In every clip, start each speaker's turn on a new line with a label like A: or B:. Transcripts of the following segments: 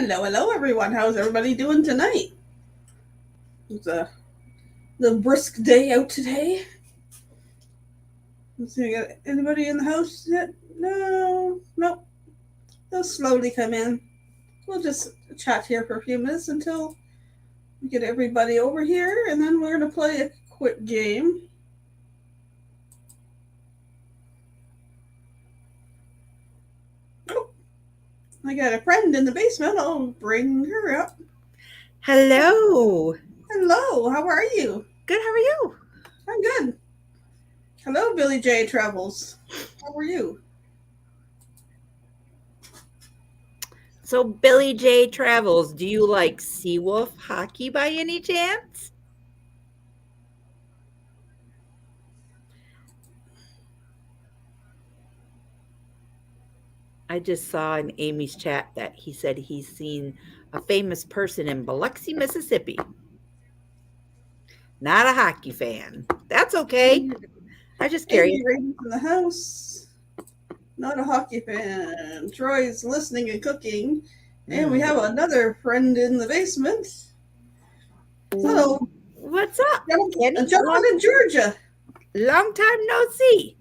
A: Hello, everyone. How's everybody doing tonight? It's the brisk day out today. Let's see, got anybody in the house yet? No, nope. They'll slowly come in. We'll just chat here for a few minutes until we get everybody over here, and then we're gonna play a quick game. Oh, I got a friend in the basement. I'll bring her up.
B: Hello.
A: Hello, how are you?
B: Good. How are you?
A: I'm good. Hello, Billy J. Travels. How are you?
B: So, Billy J. Travels, do you like Seawolf hockey by any chance? I just saw in Amy's chat that he said he's seen a famous person in Biloxi, Mississippi. Not a hockey fan. That's okay. I just curious.
A: Amy Raven's in the house. Not a hockey fan. Troy's listening and cooking. And we have another friend in the basement. So,
B: What's up,
A: a
B: Kenny?
A: gentleman in Georgia.
B: Long time no see.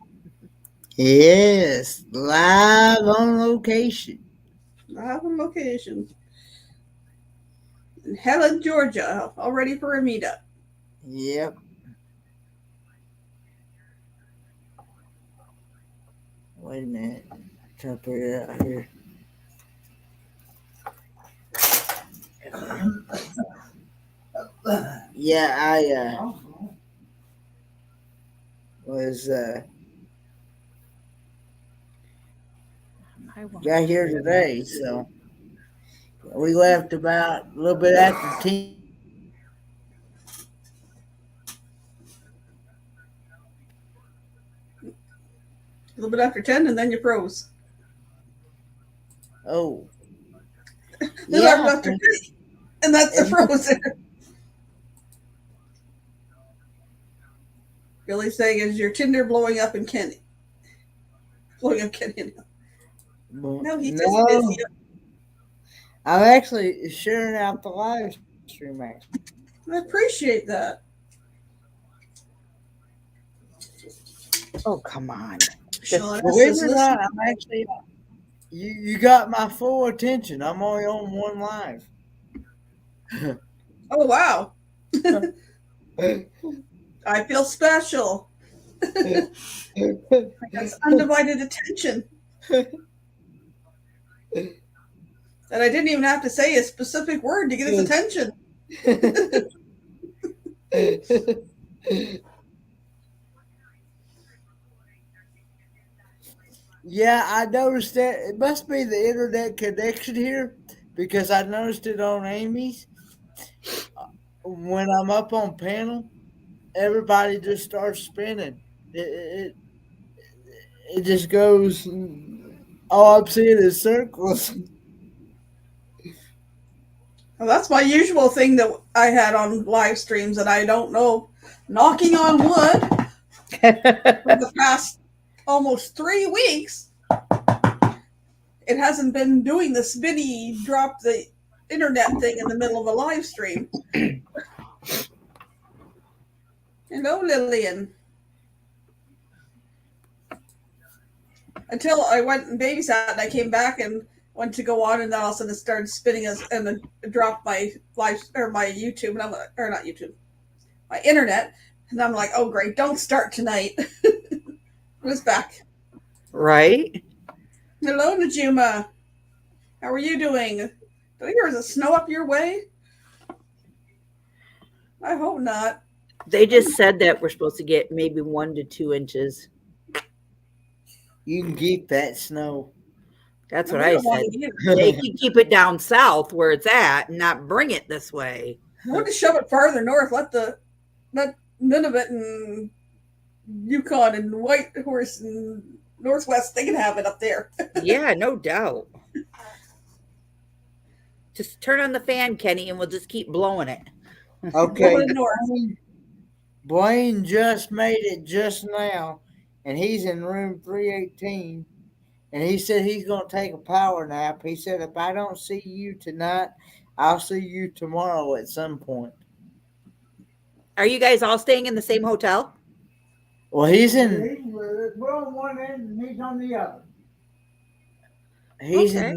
C: Yes, live on location.
A: Live on location. In Helen, Georgia. All ready for a meetup.
C: Yep. Wait a minute. Try to put it out here. Yeah, I was got here today, so we left about a little bit after 10.
A: A little bit after 10, and then you froze.
C: Oh,
A: Then
C: yeah.
A: after 10, and that's the frozen. Billy's saying, is your Tinder blowing up in Kenny? Blowing up Kenny. No, he's just busy.
C: I'm actually sharing out the live stream. Actually,
A: I appreciate that.
C: oh come on!
A: Sean
C: Believe
A: is
C: it or
A: listening.
C: not, I'm actually you got my full attention. I'm only on one live.
A: Oh, wow. I feel special. I got undivided attention. And I didn't even have to say a specific word to get his attention.
C: Yeah, I noticed that. It must be the internet connection here because I noticed it on Amy's. When I'm up on panel, everybody just starts spinning. It just goes. All I'm seeing is circles.
A: Well, that's my usual thing that I had on live streams, and I don't know. Knocking on wood for the past almost 3 weeks, it hasn't been doing the spinny drop the internet thing in the middle of a live stream. Hello, Lillian. Until I went and babysat, and I came back and went to go on, and then all of a sudden it started spinning us, and then dropped my live or my YouTube, and I'm like, or not YouTube, my internet, and I'm like, oh great, don't start tonight. It was back.
B: Right?
A: Hello, Najuma. How are you doing? Do I hear there's a snow up your way? I hope not.
B: They just said that we're supposed to get maybe 1 to 2 inches.
C: You can keep that snow.
B: That's what I said. They can keep it down south where it's at and not bring it this way.
A: I want to shove it farther north. Let Nunavut and Yukon and Whitehorse and Northwest, they can have it up there.
B: Yeah, no doubt. Just turn on the fan, Kenny, and we'll just keep blowing it.
C: Okay. Blaine just made it just now, and he's in room 318, and he said he's going to take a power nap. He said, if I don't see you tonight, I'll see you tomorrow at some point.
B: Are you guys all staying in the same hotel?
C: Well, we're on one end and he's on the other. He's in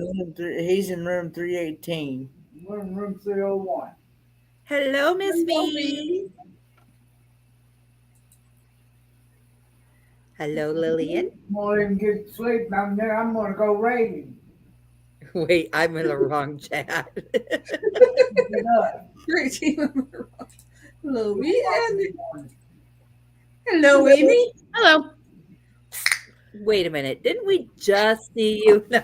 C: room 318. We're in room 301.
B: Hello, Miss V. Hello, Lillian.
C: I'm going to get sleep down there. I'm going to go raiding.
B: Wait, I'm in the wrong chat.
A: Great team. Hello, me and hello, Amy.
D: Hello.
B: Wait a minute. Didn't we just see you? No.
D: I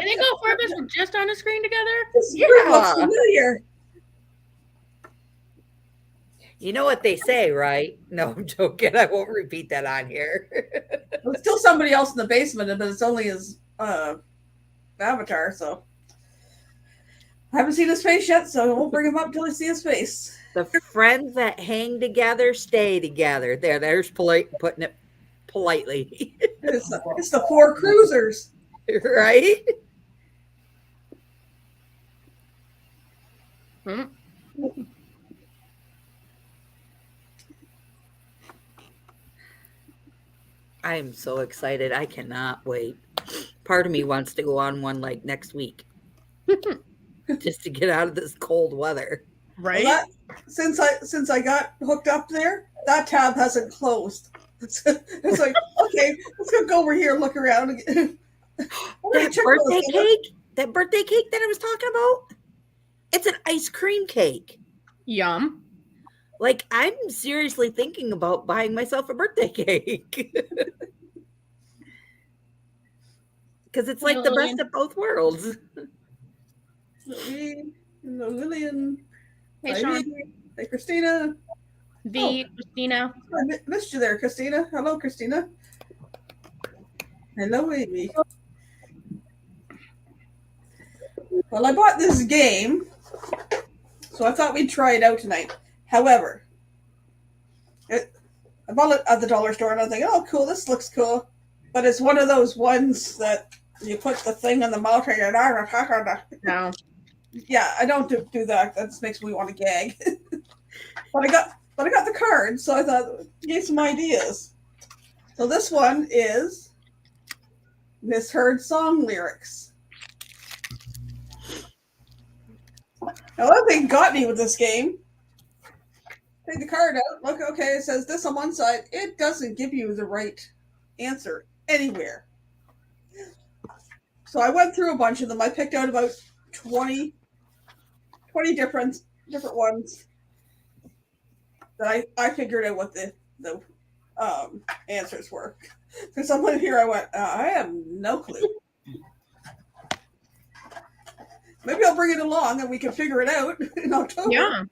D: think all four of us were just on a screen together.
A: This group looks familiar.
B: You know what they say, right? No, I'm joking. I won't repeat that on here.
A: There's still somebody else in the basement, but it's only his avatar, so I haven't seen his face yet, so I won't bring him up till I see his face.
B: The friends that hang together stay together. There's putting it politely.
A: It's the four cruisers.
B: Right? I am so excited. I cannot wait. Part of me wants to go on one like next week. Just to get out of this cold weather.
D: Right?
A: Well, since I got hooked up there, that tab hasn't closed. It's like, okay, let's go over here and look around.
B: That birthday cake that I was talking about, it's an ice cream cake.
D: Yum.
B: Like, I'm seriously thinking about buying myself a birthday cake. Because it's like the best of both worlds.
A: Hello, Lillian.
D: Hey, Sean.
A: Hey, Christina.
D: Christina.
A: I missed you there, Christina. Hello, Christina. Hello, Amy. Well, I bought this game, so I thought we'd try it out tonight. However, I bought it at the dollar store, and I'm thinking, oh, cool, this looks cool. But it's one of those ones that you put the thing in the mouth and you're
D: No.
A: Yeah, I don't do that. That just makes me want to gag. But I got the card, so I thought gave some ideas. So this one is misheard song lyrics. Now, one thing got me with this game. Take the card out. Look, okay, it says this on one side. It doesn't give you the right answer anywhere. So I went through a bunch of them. I picked out about 20 different ones that I figured out what the answers were. For someone here, I went, I have no clue. Maybe I'll bring it along and we can figure it out in October.
D: Yeah.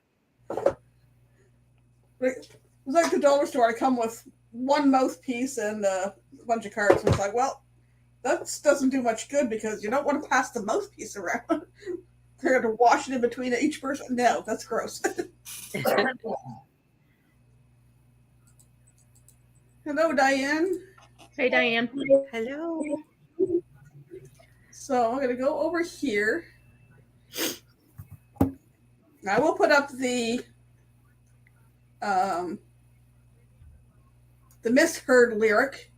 A: It was like the dollar store. I come with one mouthpiece and a bunch of cards. And it's like, well, that doesn't do much good because you don't want to pass the mouthpiece around. They're going to wash it in between each person. No, that's gross. Hello, Diane.
D: Hey, Diane.
B: Hello.
A: So I'm going to go over here. I will put up the misheard lyric,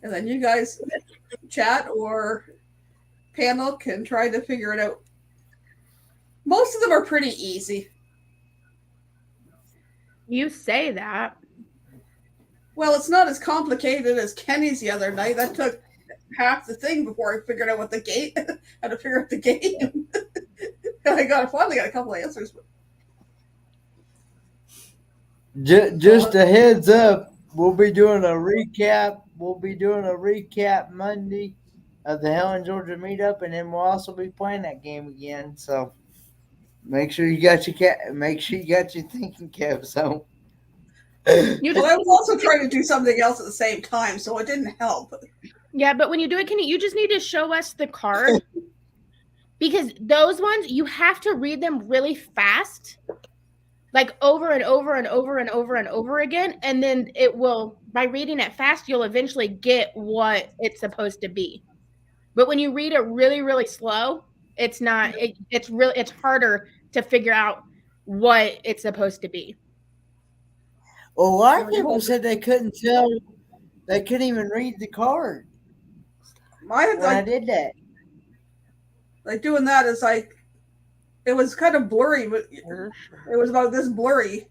A: and then you guys chat or panel can try to figure it out. Most of them are pretty easy.
D: You say that.
A: Well, it's not as complicated as Kenny's the other night. That took half the thing before I figured out how to figure out the game. And I finally got a couple of answers.
C: Just a heads up, we'll be doing a recap. We'll be doing a recap Monday of the Helen, Georgia meetup, and then we'll also be playing that game again. So make sure you got your thinking cap. So
A: I was also trying to do something else at the same time, so it didn't help.
D: Yeah, but when you do it, you just need to show us the card. Because those ones, you have to read them really fast. like over and over and over and over and over again. And then it will, by reading it fast, you'll eventually get what it's supposed to be. But when you read it really, really slow, it's not, it's harder to figure out what it's supposed to be.
C: Well, a lot of people said they couldn't tell, they couldn't even read the card
A: Mine,
C: when I did that.
A: like doing that is like, it was kind of blurry, but it was about this blurry.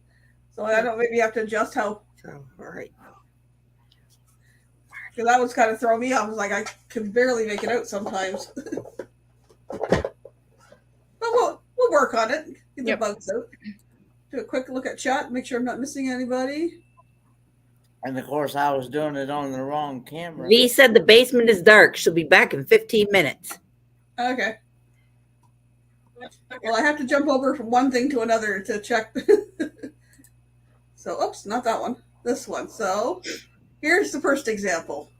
A: So I don't, maybe you have to adjust how.
B: So, all right.
A: Because that was kind of throwing me off. I was like, I can barely make it out sometimes. But we'll work on it. Get the bugs out. Do a quick look at chat. Make sure I'm not missing anybody.
C: And of course, I was doing it on the wrong camera.
B: V said the basement is dark. She'll be back in 15 minutes.
A: Okay. Well, I have to jump over from one thing to another to check. So, oops, not that one. This one. So, here's the first example.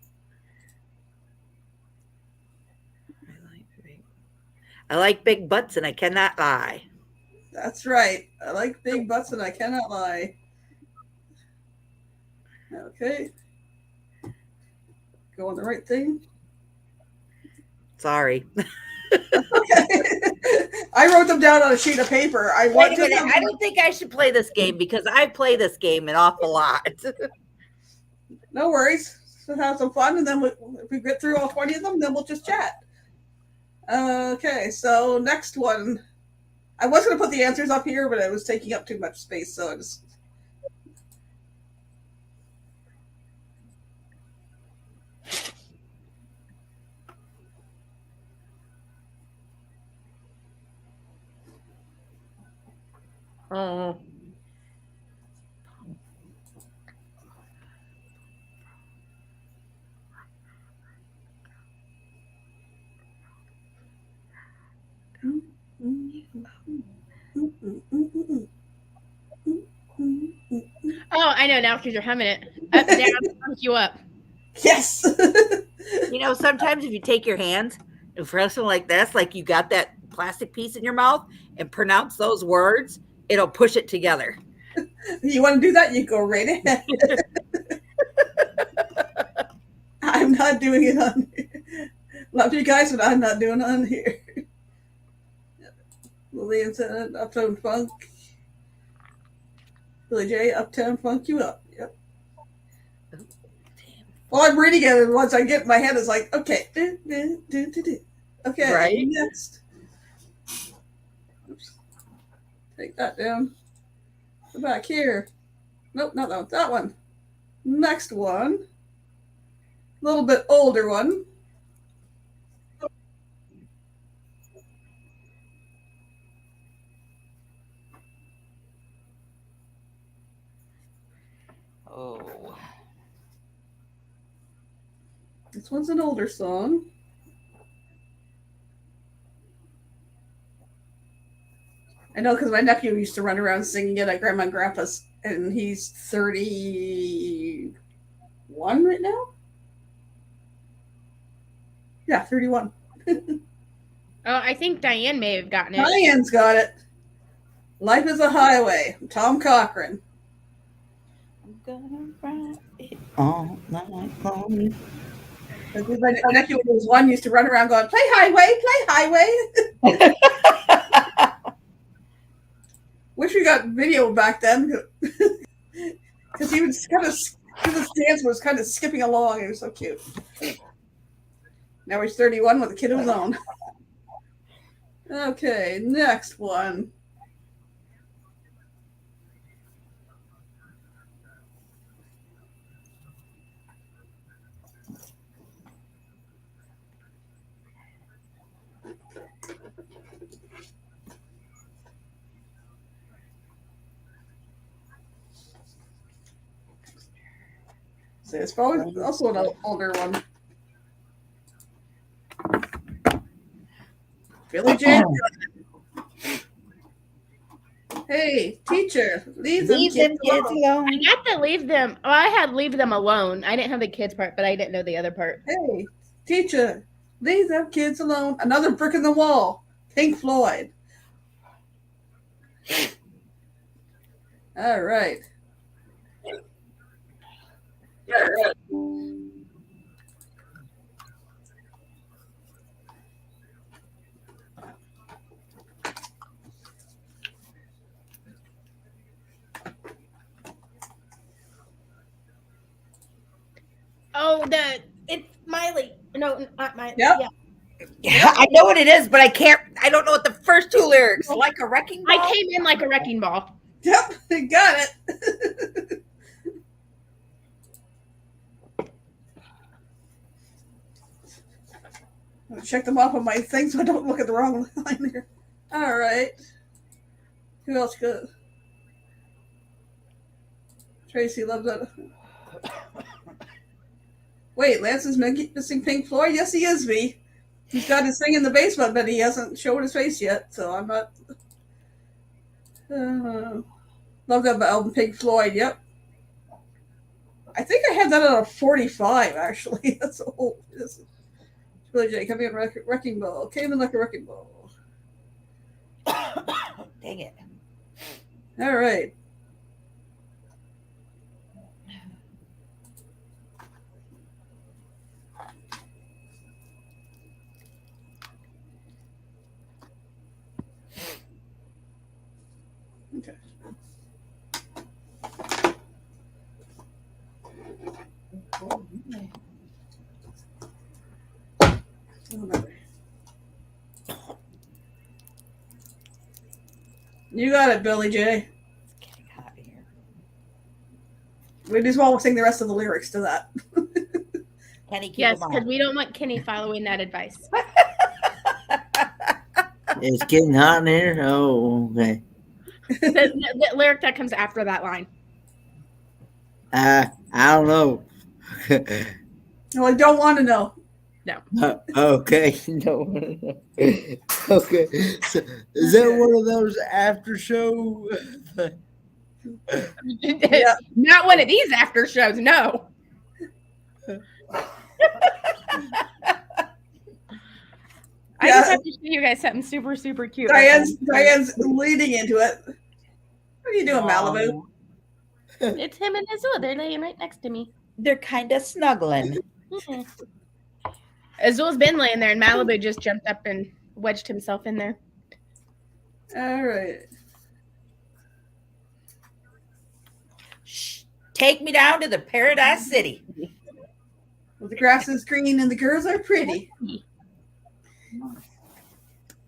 B: I like big butts and I cannot lie.
A: That's right. I like big butts and I cannot lie. Okay. Go on the right thing.
B: Sorry.
A: Okay. I wrote them down on a sheet of paper. I
B: Wait a minute. I don't think I should play this game because I play this game an awful lot.
A: No worries. We'll have some fun, and then if we get through all 20 of them, then we'll just chat. Okay, so next one. I was going to put the answers up here, but it was taking up too much space, so I just...
D: Oh. Oh, I know now because you're humming it. Up, down, pump you up.
A: Yes!
B: You know, sometimes if you take your hands and press them like this, like you got that plastic piece in your mouth and pronounce those words, it'll push it together.
A: You want to do that? You go right ahead. I'm not doing it on here. Love you guys, but I'm not doing it on here. Lillian said, Uptown Funk. Billy J, Uptown Funk you up. Yep. Well, I'm reading it, and once I get in my head, it's like, okay. Okay,
B: right?
A: Next. Oops. Take that down. Go back here. Nope, not that one. That one. Next one. A little bit older one.
B: Oh.
A: This one's an older song. I know because my nephew used to run around singing it at Grandma and Grandpa's, and he's 31 right now? Yeah, 31.
D: Oh, I think Diane may have gotten it.
A: Diane's got it. Life is a Highway. Tom Cochran.
B: I'm gonna ride it all night long.
A: My nephew when he was one used to run around going, play highway. Wish we got video back then. Because he was kind of, his dance was kind of skipping along. It was so cute. Now he's 31 with a kid of his own. Okay, next one. So it's probably also an older one. Billy J. Hey, teacher, leave them kids alone.
D: I got to leave them. Oh, I had leave them alone. I didn't have the kids part, but I didn't know the other part.
A: Hey, teacher, leave them kids alone. Another brick in the wall. Pink Floyd. All right.
D: Oh, it's Miley. No, not Miley.
A: Yep.
D: Yeah.
B: Yeah, I know what it is, but I don't know what the first two lyrics. Like a wrecking ball.
D: I came in like a wrecking ball.
A: Yep. Got it. I'll check them off on my thing so I don't look at the wrong line here. All right. Who else good? Tracy loves that. Wait, Lance is missing Pink Floyd? Yes, he is, V. He's got his thing in the basement, but he hasn't showed his face yet, so I'm not. Love that album, Pink Floyd, yep. I think I had that on a 45, actually. That's old. It's Billy J. Coming in Wrecking Ball. Came in like a wrecking ball.
B: Dang it.
A: All right. Okay. You got it, Billy J.
B: It's getting hot here.
A: We just won't sing the rest of the lyrics to that.
B: Kenny, keep
D: Yes,
B: them
D: because
B: on.
D: we don't want Kenny following that advice.
C: It's getting hot in here. Oh, okay.
D: The lyric that comes after that line.
C: I don't know.
A: No, I don't want to know.
C: Okay. No. Okay. So, is that one of those after show?
A: Yeah.
D: Not one of these after shows, no. I just have to show you guys something super, super cute.
A: Diane's leading into it. What are you doing, Malibu?
D: It's him and Azul. They're laying right next to me.
B: They're kind of snuggling.
D: Azul's been laying there, and Malibu just jumped up and wedged himself in there.
A: All right.
B: Shh. Take me down to the Paradise City.
A: Well, the grass is green and the girls are pretty.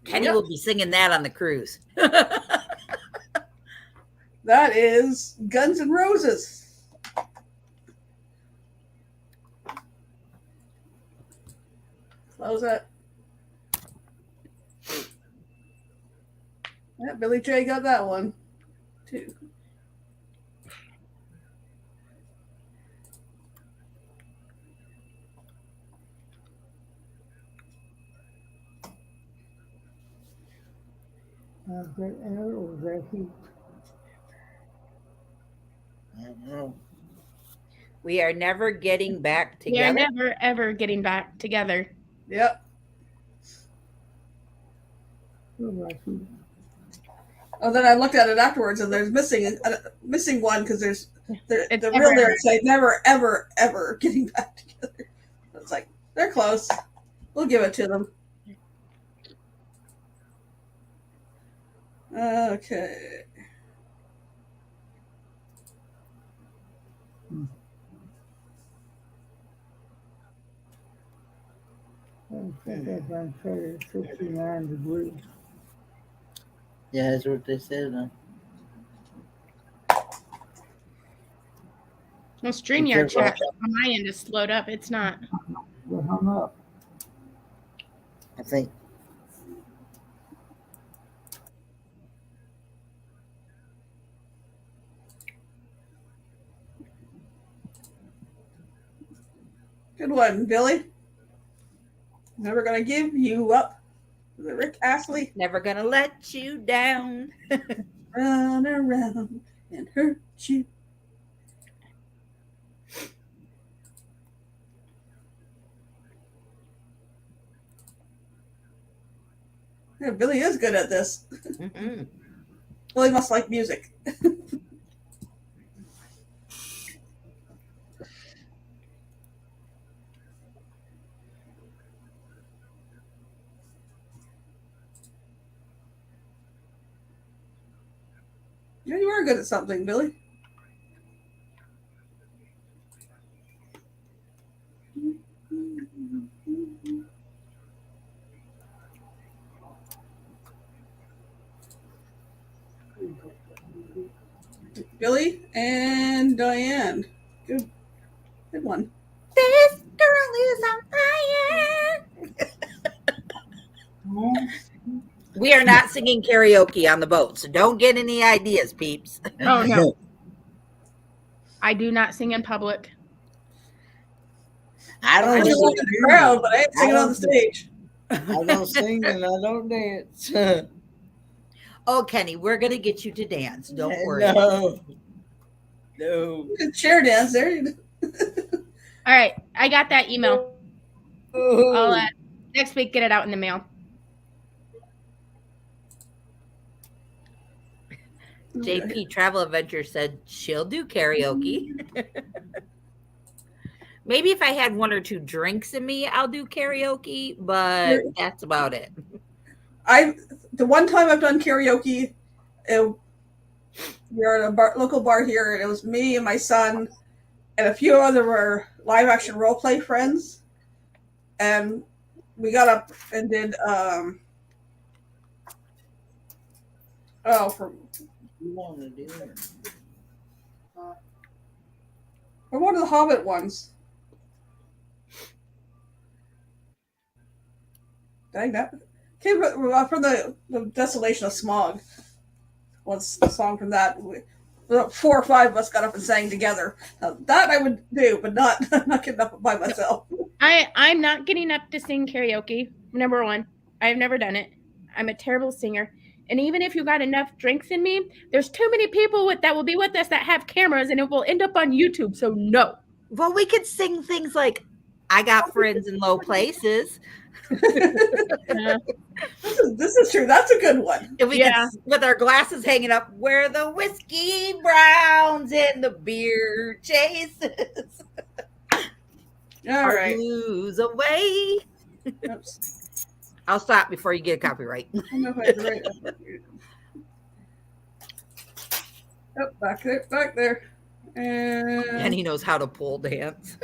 B: Kenny
A: Yep.
B: will be singing that on the cruise.
A: That is Guns N' Roses. Close it. Yeah, Billy J got that one, too.
B: We are never getting back
D: We are
B: together.
D: never, ever getting back together.
A: Yep. Oh, then I looked at it afterwards, and there's missing one because the
D: It's
A: real
D: never,
A: lyrics say never, ever, ever getting back together. It's like they're close. We'll give it to them. Okay.
C: Yeah, that's what they said.
D: Well, StreamYard chat on my end is slowed up. It's not.
C: I think.
A: Good one, Billy. Never gonna give you up. The Rick Astley.
B: Never gonna let you down.
A: Run around and hurt you. Yeah, Billy is good at this.
B: Mhm.
A: Billy must like music. Yeah, you are good at something, Billy. Billy and Diane. Good one.
B: This girl is on fire. We are not singing karaoke on the boat, so don't get any ideas, peeps.
D: Oh no. I do not sing in public.
C: I
A: I
C: don't
A: sing
C: sing
A: in the crowd, but I ain't singing on the stage.
C: I don't sing and I don't dance.
B: Oh, Kenny, we're going to get you to dance. Don't worry.
C: No.
A: You can chair dance there.
D: All right, I got that email. I'll next week get it out in the mail.
B: JP Travel Adventure said she'll do karaoke. Maybe if I had 1 or 2 drinks in me, I'll do karaoke, but that's about it.
A: The one time I've done karaoke, we were at a local bar here, and it was me and my son and a few other live action role play friends, and we got up and did for one of the Hobbit ones. Dang, that came from the Desolation of Smog. Was the song from that? 4 or 5 of us got up and sang together. That I would do, but not getting up by myself.
D: I'm not getting up to sing karaoke. Number one, I've never done it. I'm a terrible singer. And even if you got enough drinks in me, there's too many people that will be with us that have cameras, and it will end up on YouTube. So no.
B: Well, we could sing things like "I Got Friends in Low Places."
A: This is true. That's a good one.
B: If we could, with our glasses hanging up, where the whiskey browns and the beer chases.
A: All right.
B: Blues away.
A: Oops.
B: I'll stop before you get a copyright.
A: I don't know if I can write that. Oh, back there.
B: And he knows how to pole dance.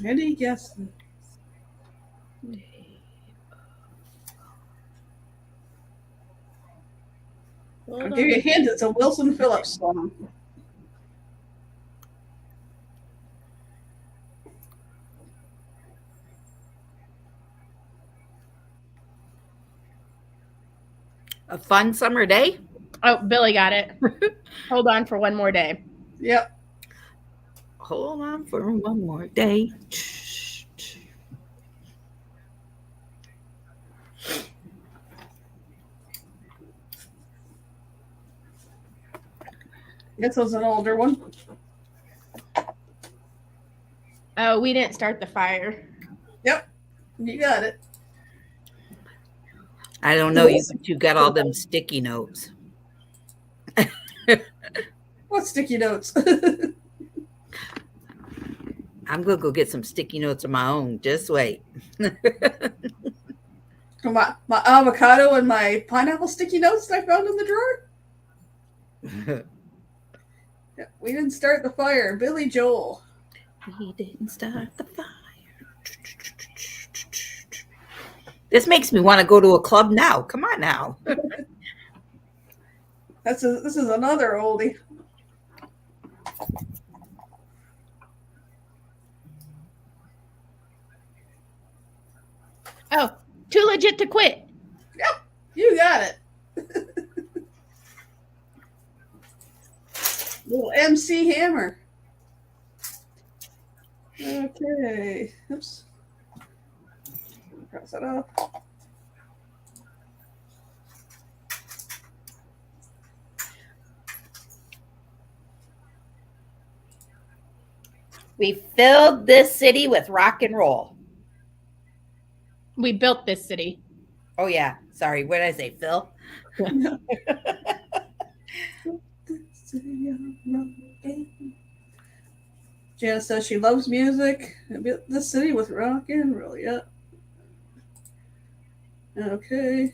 A: Any guesses? I'll give you a hint. It's a Wilson Phillips song.
B: A fun summer day?
D: Oh, Billy got it. Hold on for one more day.
A: Yep.
B: Hold on for one more day.
A: This was an older one.
D: Oh, we didn't start the fire.
A: Yep. You got it.
B: I don't know. You got all them sticky notes.
A: What sticky notes?
B: I'm going to go get some sticky notes of my own. Just wait.
A: my avocado and my pineapple sticky notes that I found in the drawer? Yeah, we didn't start the fire. Billy Joel.
B: We didn't start the fire. This makes me want to go to a club now. Come on now.
A: This is another oldie.
D: Oh, too legit to quit.
A: Yep, you got it. Little MC Hammer. Okay. Oops. Cross that off.
B: We filled this city with rock and roll.
D: We built this city.
B: Oh, yeah. Sorry. What did I say, Phil?
A: Janice says she loves music. The city with rock and roll. Yeah. Okay.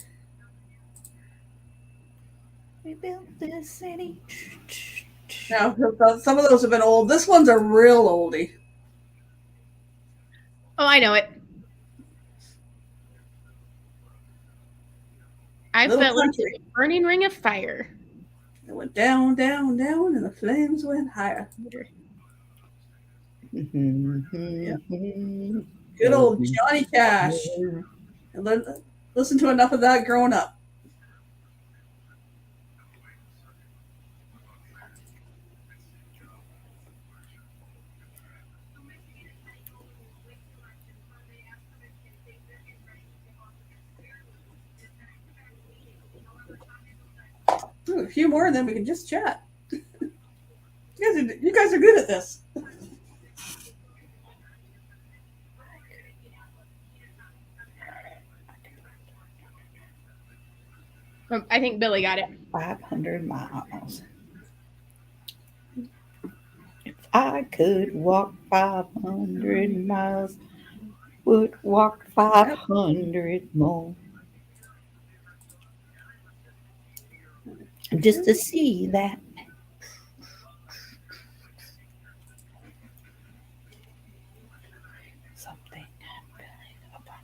B: We built this city.
A: Now, some of those have been old. This one's a real oldie.
D: Oh, I know it. I
A: Little
D: fell into
A: country.
D: a burning ring of fire.
A: It went down, down, down, and the flames went higher. Good old Johnny Cash. And listen to enough of that growing up. Ooh, a few more, and then we can just chat. You guys are good at this.
D: I think Billy got it.
B: 500 miles. If I could walk 500 miles, would walk 500 more. Just to see that. Something about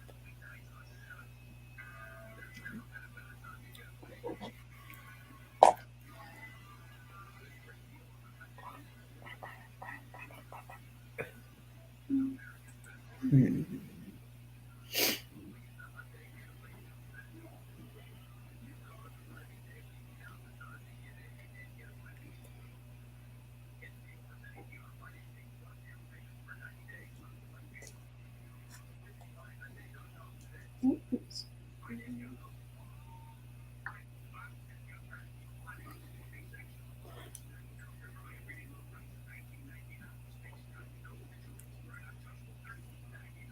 A: Oops.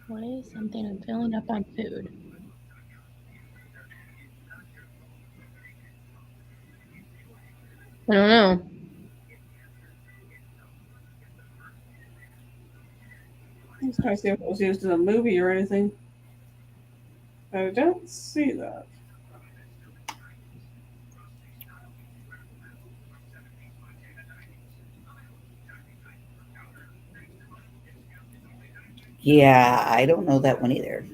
D: What is something I'm filling up on food? I don't know.
A: I was trying to see if it was used in a movie or anything. I don't see that.
B: Yeah, I don't know that one either.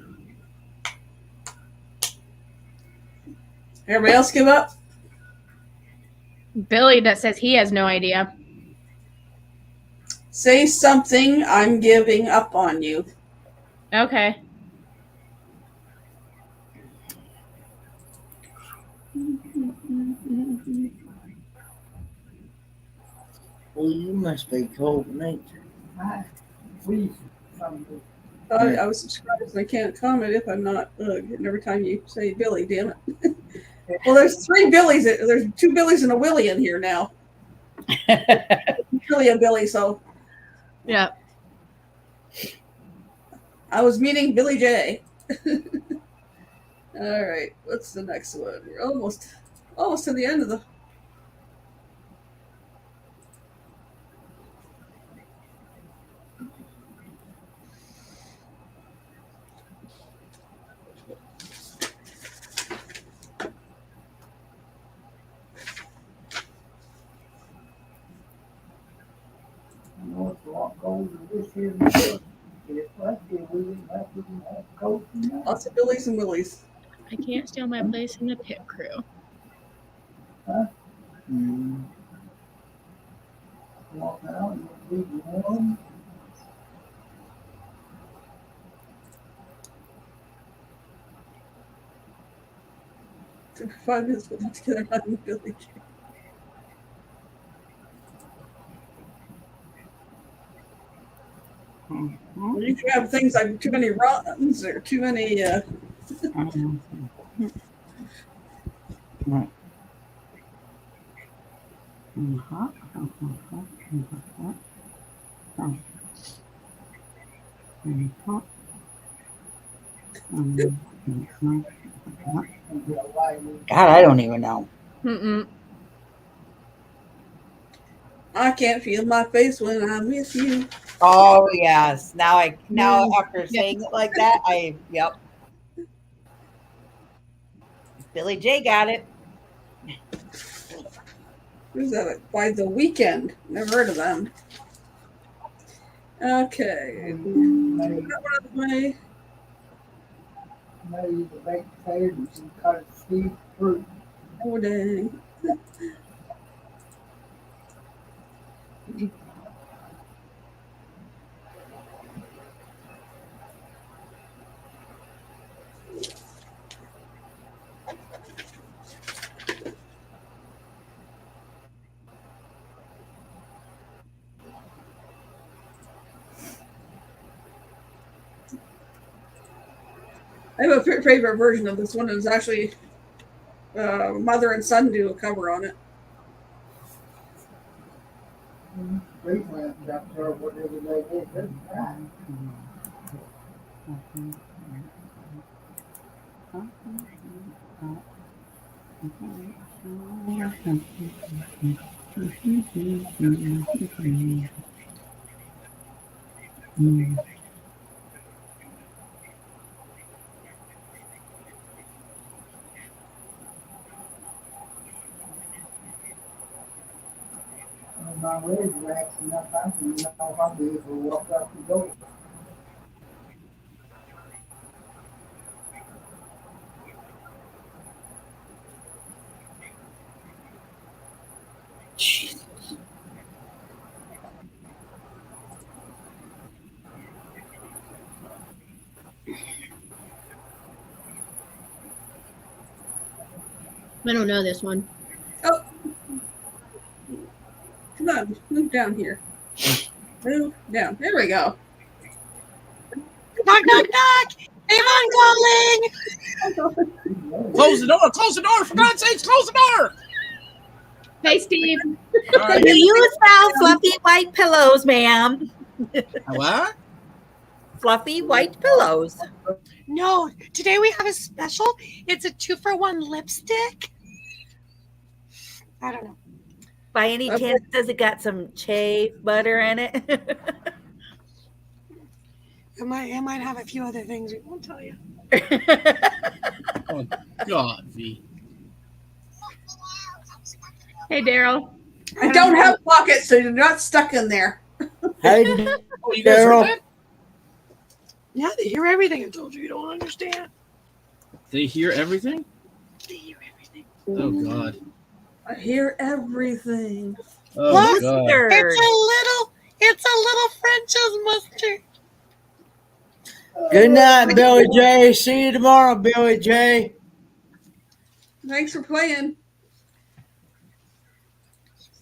A: Everybody else give up?
D: Billy that says he has no idea.
A: Say something, I'm giving up on you.
D: Okay.
C: Well, you must be cold nature.
A: I was subscribed and I can't comment if I'm not getting every time you say Billy, damn it. Well, there's three Billies. There's two Billies and a Willie in here now. Billy and Billy, so
D: Yeah.
A: I was meaning Billy J. All right, what's the next one? We're almost to the end of the. Lots of Billies and Willies.
D: I can't steal my place in the pit crew.
A: Took 5 minutes put that together. I'm Billy J. You can have things like too many runs or too many.
B: God, I don't even know.
D: Mm-mm.
A: I can't feel my face when I'm with you.
B: Oh yes. Now
D: Mm.
B: after saying it like that, yep. Billy J got it.
A: Who's that? By the Weekend. Never heard of them. Okay.
C: Maybe
A: That one out of the way.
C: the baked potatoes and cut it sweet fruit.
A: Oh, dang. I have a favorite version of this one. It's actually mother and son do a cover on it.
C: Cleveland up there, whatever they did, that's right. My legs were acting up. I didn't know if I'd be able to walk out the door.
D: I don't know this one.
A: Oh. Come on. Move down here. Move down. There we go.
E: Knock, knock, knock! Avon calling!
F: Close the door! Close the door! For God's sakes, close the door!
D: Hey, Steve.
F: All right.
B: Do you sell fluffy white pillows, ma'am?
F: What?
B: Fluffy white pillows.
E: No, today we have a special. It's a 2-for-1 lipstick. I don't know.
B: By any chance, does it got some shea butter in it?
E: It might have a few other things we won't tell you.
F: Oh, God, V.
D: Hey, Daryl.
A: I don't have pockets, so you're not stuck in there.
C: Hey,
F: Oh, you guys
C: Daryl.
F: heard that?
E: Yeah, they hear everything. I told you you don't understand.
F: They hear everything?
E: They hear everything.
F: Oh, God.
A: I hear everything.
F: Oh,
E: Look,
F: God.
E: It's a little French's mustard.
C: good night, Billy J. See you tomorrow, Billy J.
A: Thanks for playing.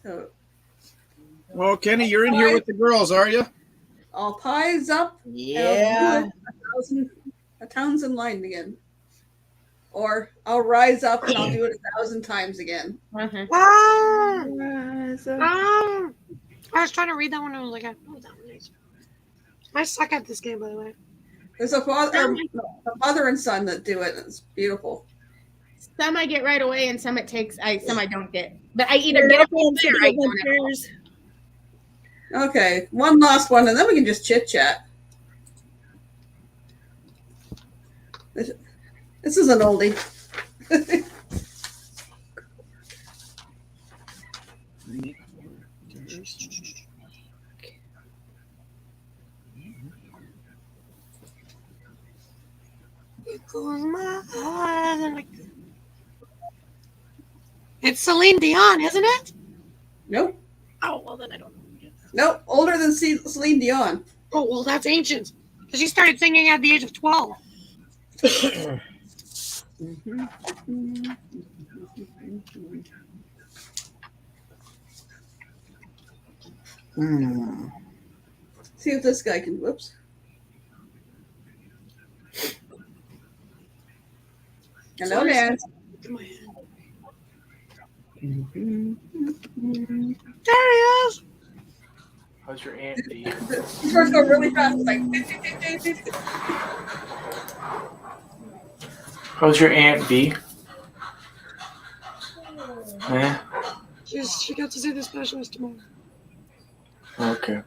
A: So,
F: Well, Kenny, you're in here with the girls, are you?
A: I'll pies up.
C: Yeah.
A: And I'll do it a Townsend line again. Or I'll rise up and I'll do it 1,000 times again.
D: Uh-huh.
E: I was trying to read that one. I was like, I know that one is. I suck at this game, by the way.
A: There's a mother and son that do it. And it's beautiful.
D: Some I get right away, and some it takes. Some I don't get. But I either get it or I don't.
A: Okay, one last one, and then we can just chit chat. This is an oldie.
E: Close my eyes and it's Celine Dion, isn't it?
A: Nope.
E: Oh, well, then I don't know.
A: Nope. Older than Celine Dion.
E: Oh, well, that's ancient. Because she started singing at the age of 12.
A: See if this guy can. Whoops. Hello, Dad.
E: There he is.
G: How's your Aunt V?
A: These words go really fast. It's like 50, 50, 50.
G: How's your Aunt V? Eh?
E: She got to see the specialist tomorrow.
G: Okay.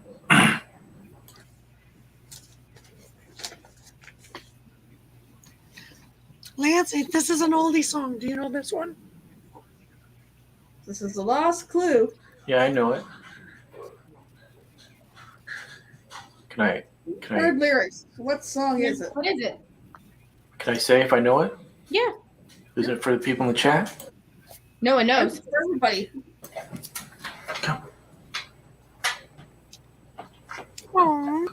E: Lance, this is an oldie song. Do you know this one?
A: This is the last clue.
G: Yeah, I know it. Can
A: Word lyrics. What song is it?
D: What is it?
G: I say if I know it?
D: Yeah.
G: Is it for the people in the chat?
D: No one knows.
A: It's for everybody.
E: Aww.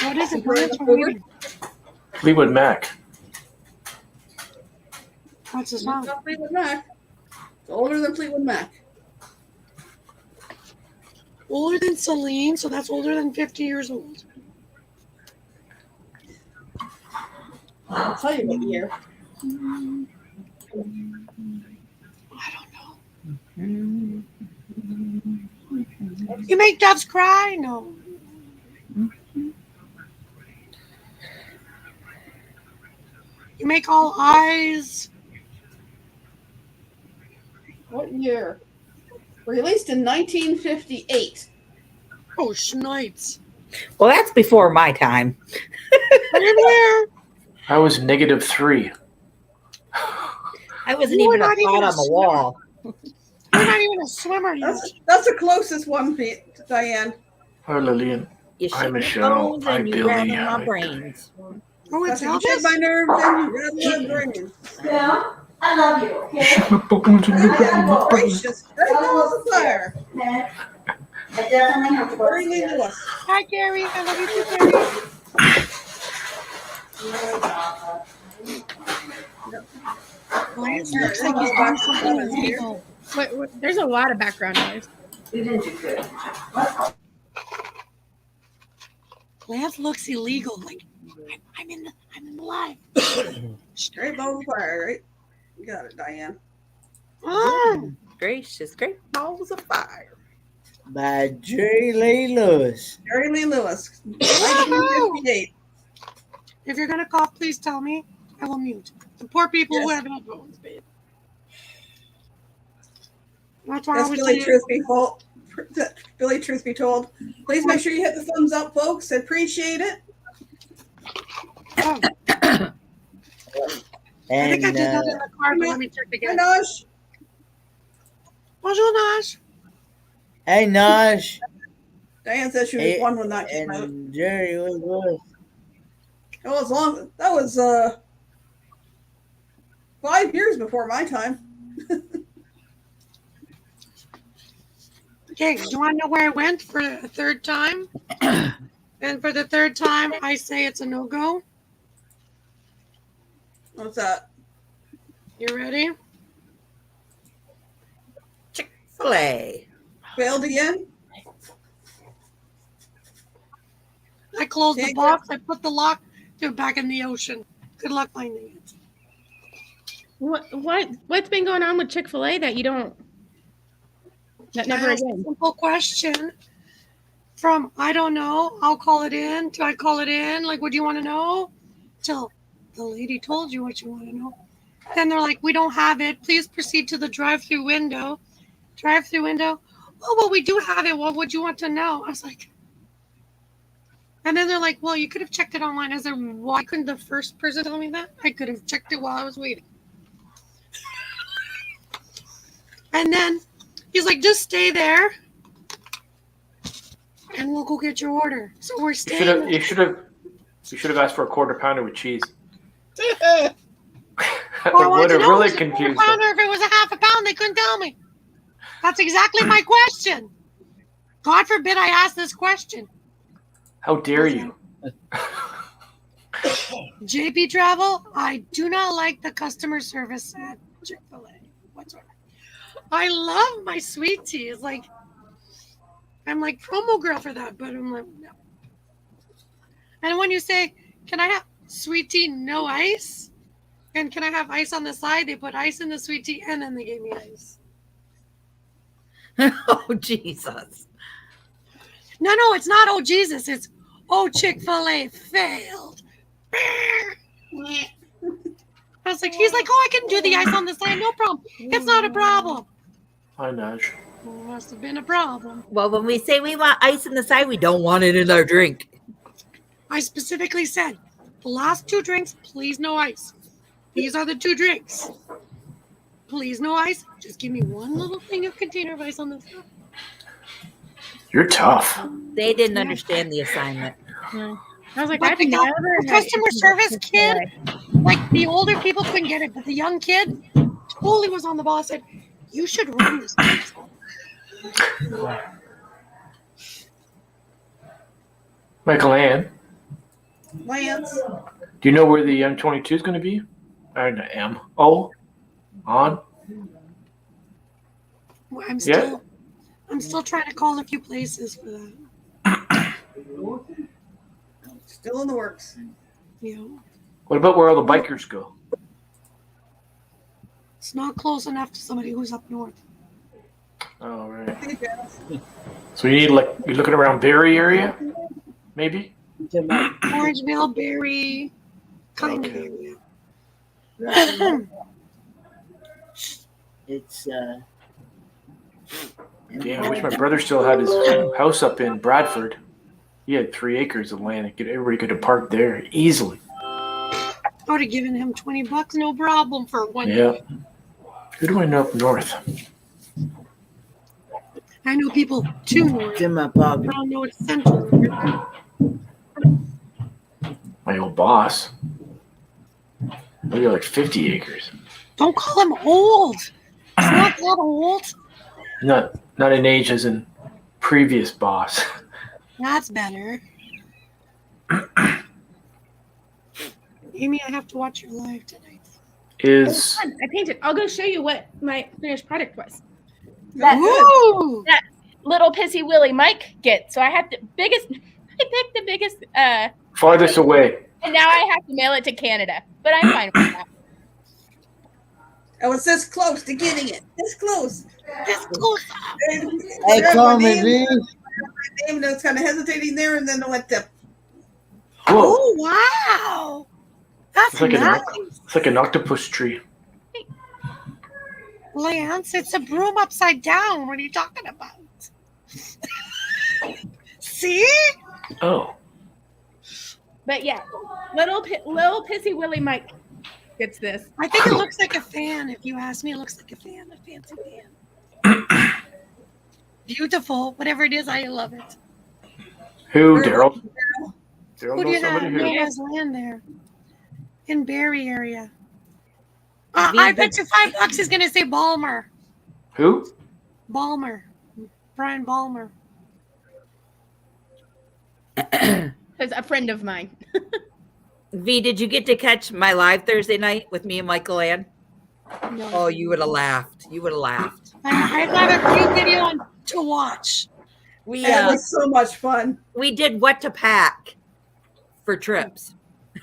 E: What is it? Lance, we're waiting.
G: Fleetwood Mac.
E: What's the
A: It's
E: song?
A: not Fleetwood Mac. It's older than Fleetwood Mac.
E: Older than Celine, so that's older than 50 years old.
A: I'll tell you what year.
E: I don't know. You make doves cry? No. You make all eyes?
A: What year? Released in 1958.
E: Oh, schnitz.
B: Well, that's before my time.
E: I'm here.
G: I was -3.
B: I wasn't
E: You were
B: even a
E: not even
B: thought
E: a
B: on the
E: swimmer.
B: wall.
E: You're not even a swimmer yet.
A: That's the closest one, Diane.
G: Hi, Lillian.
B: You
G: Hi,
B: shake my
G: Michelle.
B: bones
G: Hi,
B: and you
G: Billy.
B: rattle
G: Hi.
B: my brains.
E: Oh, it's
A: That's you shake my
E: Elvis?
A: nerves and you rattle my brains.
H: Yeah, I love you, okay?
G: Shake my bones and you rattle my brains.
A: Gracious, great balls of fire.
H: Okay. I definitely have to go
A: Gary Lee
H: upstairs.
A: Lewis.
E: Hi, Gary. I love you too, Gary. Lance looks like he's doing something illegal.
D: What, there's a lot of background noise.
H: You didn't do good.
E: Lance looks illegal. Like I'm in the live.
A: Great balls of fire, right? You got it, Diane.
E: Oh,
B: Gracious, great balls of fire.
C: By Jerry Lee Lewis.
A: Gary Lee Lewis. 1958.
E: if you're gonna cough, please tell me. I will mute. The poor people who
A: Yes.
E: have headphones, babe. That's why I
A: That's
E: was
A: Billy
E: saying.
A: Truth be told. Billy Truth be told. Please make sure you hit the thumbs up, folks. I appreciate it.
E: Oh, I
C: And
E: think I did that in the car, but let me check
A: Hi,
E: again.
A: Nosh.
E: Bonjour, Nash.
C: hey, Nosh.
A: Diane said she was
C: Hey,
A: one when that came out.
C: and Jerry Lee Lewis.
A: That was long. That was 5 years before my time.
E: Okay, do you want to know where I went for a third time? And for the third time, I say it's a no-go.
A: What's that?
E: You ready?
B: Chick-fil-A.
A: Failed again?
E: I closed the
A: Okay.
E: box. I put the lock. Threw it back in the ocean. Good luck finding it.
D: What's been going on with Chick-fil-A that you don't? That never
E: I asked a
D: again.
E: simple question from I don't know. I'll call it in. To I call it in. Like, what do you want to know? Till the lady told you what you want to know. Then they're like, we don't have it. Please proceed to the drive-through window. Drive-through window. Oh, well, we do have it. What would you want to know? I was like, and then they're like, well, you could have checked it online. I was like, why couldn't the first person tell me that? I could have checked it while I was waiting. And then he's like, just stay there and we'll go get your order. So we're staying.
G: You should have asked for a quarter pounder with cheese.
E: Well, I
G: Would
E: wanted to
G: have
E: know
G: really
E: if it was a
G: confused
E: pounder,
G: them.
E: if it was a half a pound, they couldn't tell me. That's exactly my question. God forbid I ask this question.
G: How dare you?
E: JP Travel, I do not like the customer service at Chick-fil-A whatsoever. I love my sweet tea. It's like, I'm like promo girl for that, but I'm like, no. And when you say, can I have sweet tea, no ice? And can I have ice on the side? They put ice in the sweet tea and then they gave me ice.
B: Oh, Jesus.
E: No, it's not. Oh, Jesus. It's, oh, Chick-fil-A failed. I was like, he's like, oh, I can do the ice on the side. No problem. It's not a problem.
G: Hi, Naj.
E: Must have been a problem.
B: Well, when we say we want ice in the side, we don't want it in our drink.
E: I specifically said, the last 2 drinks, please no ice. These are the 2 drinks. Please no ice. Just give me one little thing of container of ice on the side.
G: You're tough.
B: They didn't understand the assignment.
D: I was like,
E: But
D: I've
E: the guy-
D: never
E: the
D: had
E: customer service kid, like the older people couldn't get it, but the young kid totally was on the ball. Said, you should run this place.
G: Michael Ann,
A: Lance.
G: do you know where the M22 is going to be? Or the M. Oh, on.
E: Well, I'm still trying to call a few places for that.
A: Still in the works.
E: You know,
G: What about where all the bikers go?
E: it's not close enough to somebody who's up north.
G: Oh, right.
A: Hey, Janice.
G: So you need, like, you're looking around Barrie area, maybe?
E: Orangeville, Barrie, kind of
G: Okay.
E: area.
C: It's
G: Damn, I wish my brother still had his house up in Bradford. He had 3 acres of land. Everybody could have parked there easily.
E: I would have given him $20, no problem for one.
G: Yeah. Who do I know up north?
E: I know people too north.
C: it's in my pocket.
E: I don't know it's central.
G: My old boss. He had like 50 acres.
E: Don't call him old. He's not that old.
G: Not in age as in previous boss.
E: That's better. Amy, I have to watch your live tonight.
G: Is
D: I painted. I'll go show you what my finished product was.
A: That
E: Woo!
D: Little pissy Willie Mike gets. So I have the biggest. I picked the biggest.
G: farthest away.
D: And now I have to mail it to Canada. But I'm fine with that.
A: I was this close to getting it. This close.
E: This close up.
C: Hey, call me, V.
A: My name, and I was kind of hesitating there, and then I went to.
G: Whoa.
E: Oh, wow. That's
G: It's like,
E: nice.
G: it's like an octopus tree.
E: Lance, it's a broom upside down. What are you talking about? See?
G: Oh.
D: But yeah, little pissy Willie Mike gets this.
E: I think it looks like a fan. If you ask me, it looks like a fan, a fancy fan. Beautiful. Whatever it is, I love it.
G: Who? Daryl? Daryl
E: Who do
G: knows
E: you have?
G: somebody
E: Who
G: who?
E: has land there? In Barrie area. I bet you $5 is going to say Balmer.
G: Who?
E: Balmer. Brian Balmer.
D: Because a friend of mine.
B: V, did you get to catch my live Thursday night with me and Michael Ann?
E: No.
B: Oh, you would have laughed. You would have laughed.
E: I have a cute video on to watch.
B: We
A: It was so much fun.
B: we did what to pack for trips.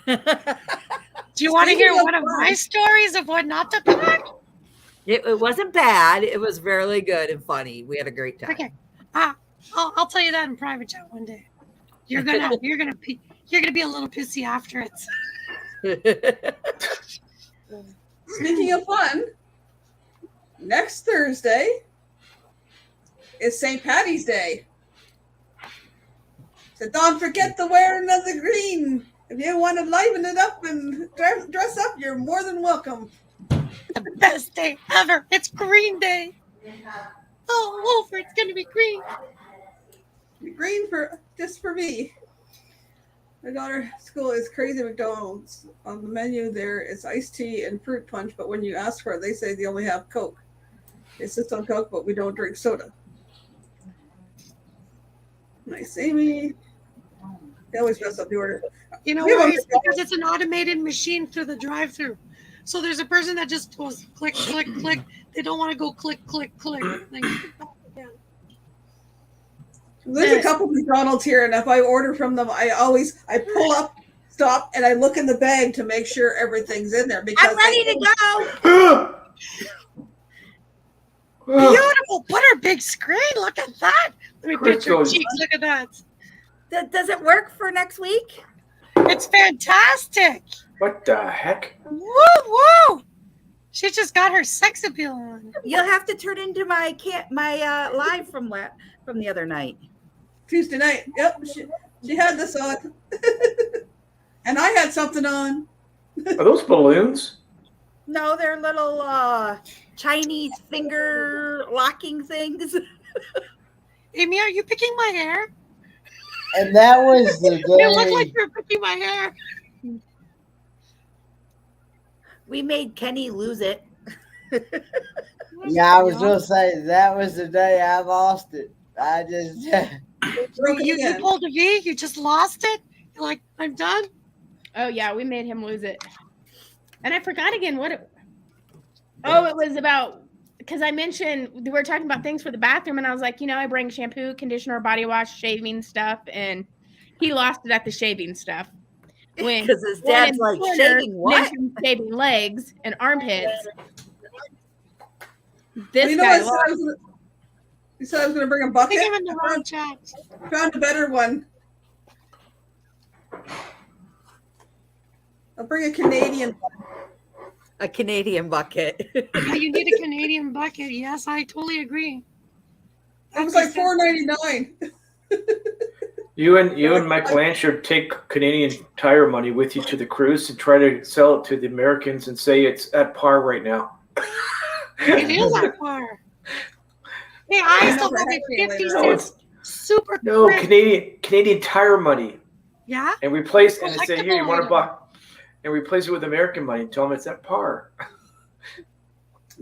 E: Do you want to hear
A: Speaking of
E: one of
A: fun.
E: my stories of what not to pack?
B: It wasn't bad. It was really good and funny. We had a great time.
E: Okay. I'll tell you that in private chat one day. You're gonna be a little pissy after it.
A: Speaking of fun, next Thursday is St. Patty's Day. So don't forget the wearing of the green. If you want to liven it up and dress up, you're more than welcome.
E: The best day ever. It's Green Day. Oh, over. It's gonna be green.
A: Green for just for me. My daughter's school is Crazy McDonald's. On the menu there is iced tea and fruit punch, but when you ask for it, they say they only have Coke. They insist on Coke, but we don't drink soda. Nice, Amy. They always mess up the order.
E: You know
A: We
E: why?
A: won't
E: It's
A: get
E: because it's an automated machine through the drive-through. So there's a person that just goes click, click, click. They don't want to go click, click, click.
A: There's a couple McDonald's here, and if I order from them, I pull up, stop, and I look in the bag to make sure everything's in there because
B: I'm ready to go.
E: Beautiful. Put her big screen. Look at that. Let me
G: Chris
E: pinch your
G: goes-
E: cheeks. Look at that.
B: Does it work for next week?
E: It's fantastic.
G: What the heck?
E: Woo woo. She just got her sex appeal on.
B: You'll have to turn into my live from the other night.
A: Tuesday night. Yep, she had this on. And I had something on.
G: Are those balloons?
B: No, they're little Chinese finger locking things.
E: Amy, are you picking my hair?
C: And that was the
E: It looked
C: day.
E: like you were picking my hair.
B: We made Kenny lose it.
C: Yeah, I was gonna say that was the day I lost it. I just
A: Broke it
E: You
A: again.
E: pulled a V. You just lost it. You're like, I'm done.
D: Oh yeah, we made him lose it. And I forgot again what it. Oh, it was about because I mentioned we were talking about things for the bathroom, and I was like, I bring shampoo, conditioner, body wash, shaving stuff, and he lost it at the shaving stuff. When
B: Because his
D: one
B: dad's
D: in
B: like,
D: the corner
B: shaving what?
D: mentioned shaving legs and armpits.
A: Well,
D: This
A: you know
D: guy
A: what?
D: lost.
A: He said I was going to bring a
E: I
A: bucket.
E: think I'm in the wrong chat.
A: Found a better one. I'll bring a Canadian.
B: A Canadian bucket.
E: Yeah, you need a Canadian bucket. Yes, I totally agree.
A: It was like $4.99.
G: You and Michael Ann should take Canadian Tire money with you to the cruise and try to sell it to the Americans and say it's at par right now.
E: It is at par. Hey, I still have a 50 cents super
G: No,
E: credit.
G: Canadian Tire money,
E: Yeah?
G: and replace and say here you
E: Collectible
G: want to
E: item.
G: buy, and replace it with American money. And tell them it's at par.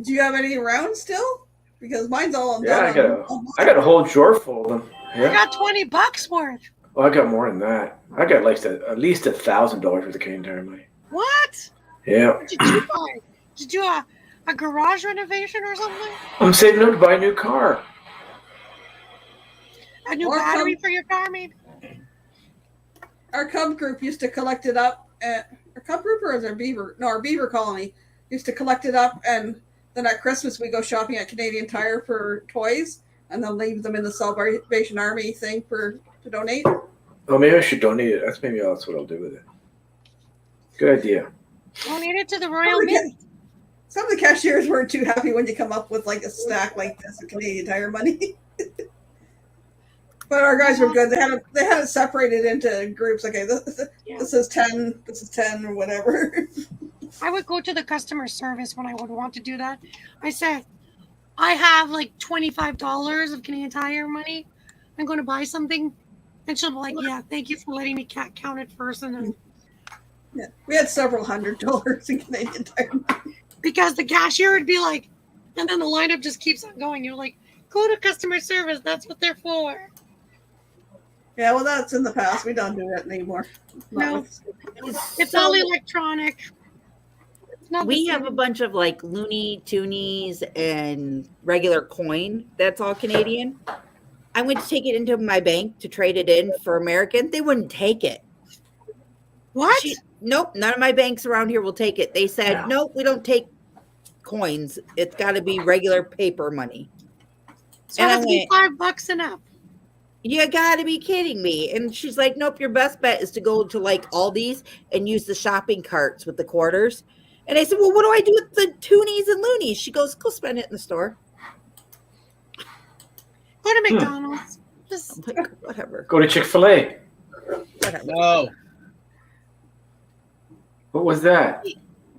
A: Do you have any around still? Because mine's all
G: Yeah,
A: done.
G: I got a whole drawer full of them.
E: I
G: Yeah.
E: got $20 worth.
G: Oh, I got more than that. I got like at least $1,000 worth of Canadian Tire money.
E: What?
G: Yeah.
E: What did you buy? Did you do a garage renovation or something?
G: I'm saving up to buy a new car.
E: A new
A: Or
E: battery
A: some-
E: for your car, maybe?
A: Our Cub group used to collect it up. Our Cub group or is our Beaver? No, our Beaver colony used to collect it up, and then at Christmas we go shopping at Canadian Tire for toys, and they'll leave them in the Salvation Army thing to donate.
G: Oh, maybe I should donate it. That's what I'll do with it. Good idea.
E: Donate it to the Royal Mint.
A: Some of the cashiers weren't too happy when you come up with like a stack like this of Canadian Tire money. But our guys were good. They had it separated into groups. Okay, this is 10, this is 10, or whatever.
E: I would go to the customer service when I would want to do that. I said, I have like $25 of Canadian Tire money. I'm going to buy something. And she'll be like, yeah, thank you for letting me count it first. And then,
A: Yeah, we had several $100s in Canadian Tire money.
E: because the cashier would be like, and then the lineup just keeps on going. You're like, go to customer service. That's what they're for.
A: Yeah, well, that's in the past. We don't do that anymore.
E: No. It's all electronic. It's not
B: We
E: the
B: have a
E: same.
B: bunch of like Looney Toonies and regular coin. That's all Canadian. I went to take it into my bank to trade it in for American. They wouldn't take it.
E: What?
B: Nope, none of my banks around here will take it. They said, nope, we don't take coins. It's got to be regular paper money.
E: So
B: and
E: it
B: I
E: has to be
B: went,
E: $5 and up.
B: you got to be kidding me. And she's like, nope, your best bet is to go to like Aldi's and use the shopping carts with the quarters. And I said, well, what do I do with the Toonies and Loonies? She goes, go spend it in the store.
E: Go to McDonald's. Just
B: I'm like, whatever.
G: Go to Chick-fil-A.
B: Whatever.
F: No.
G: What was that?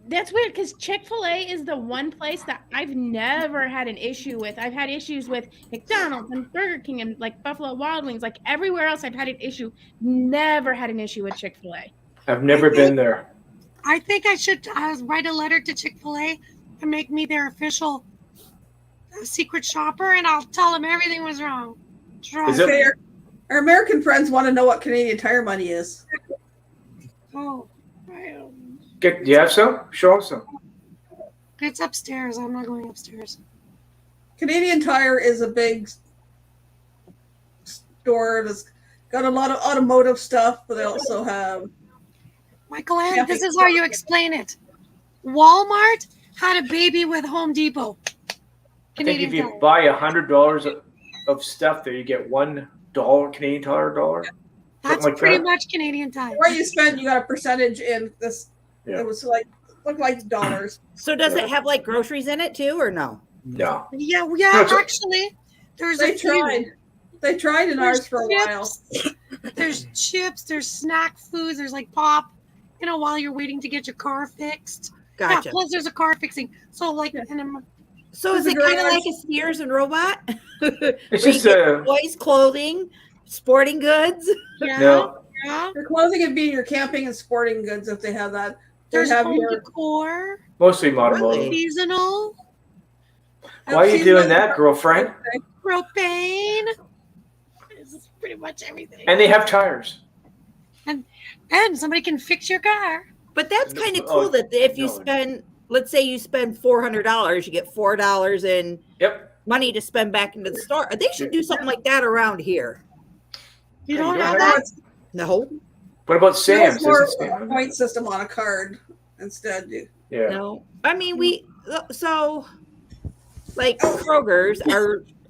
D: That's weird because Chick-fil-A is the one place that I've never had an issue with. I've had issues with McDonald's and Burger King and like Buffalo Wild Wings. Like everywhere else I've had an issue. Never had an issue with Chick-fil-A.
G: I've never been there.
E: I think I should write a letter to Chick-fil-A and make me their official secret shopper, and I'll tell them everything was wrong.
G: Is it-
A: Okay, our American friends want to know what Canadian Tire money is.
E: Oh,
G: Do you have some? Show them some.
E: it's upstairs. I'm not going upstairs.
A: Canadian Tire is a big store that's got a lot of automotive stuff, but they also have.
E: Michael Ann, this is how you explain it. Walmart had a baby with Home Depot.
G: I think if
E: Canadian
G: you
E: Tire.
G: buy $100 of stuff there, you get $1 Canadian Tire dollar.
E: That's
G: like
E: pretty
G: that?
E: much Canadian Tire.
A: The more you spend, you got a percentage in this.
G: Yeah.
A: It was like looked like dollars.
B: So does it have like groceries in it too, or no?
G: No.
E: Yeah,
G: That's a-
E: actually, there's
A: They
E: a few.
A: tried. They tried in
E: There's
A: ours for a while.
E: There's chips, there's snack foods, there's like pop, while you're waiting to get your car fixed.
B: Gotcha.
E: Yeah, plus there's a car fixing. So like,
A: Yeah.
B: So is
A: There's
B: it
A: a
B: kind of
A: garage.
B: like a Sears and Robot?
G: It's
B: Where
G: just
B: you get toys, clothing, sporting goods.
E: yeah,
G: no.
E: yeah.
A: Your clothing would be your camping and sporting goods if they have that. They
E: There's
A: have
E: home
A: your
E: decor,
G: Mostly automotive.
B: Really?
E: seasonal,
G: Why are you doing that, girlfriend?
E: propane. This is pretty much everything.
G: And they have tires.
E: And somebody can fix your car.
B: But that's kind of
G: Oh,
B: cool that if you
G: no.
B: spend, let's say you spend $400, you get $4 in
G: Yep.
B: money to spend back into the store. They should do something like that around here.
E: You
G: Yeah,
E: don't
G: you
E: have
G: don't
E: that?
B: No,
G: What about Sam's?
A: There's more
G: Isn't Sam on
A: point system on a card instead.
G: Yeah.
B: no. I mean, so like Kroger's,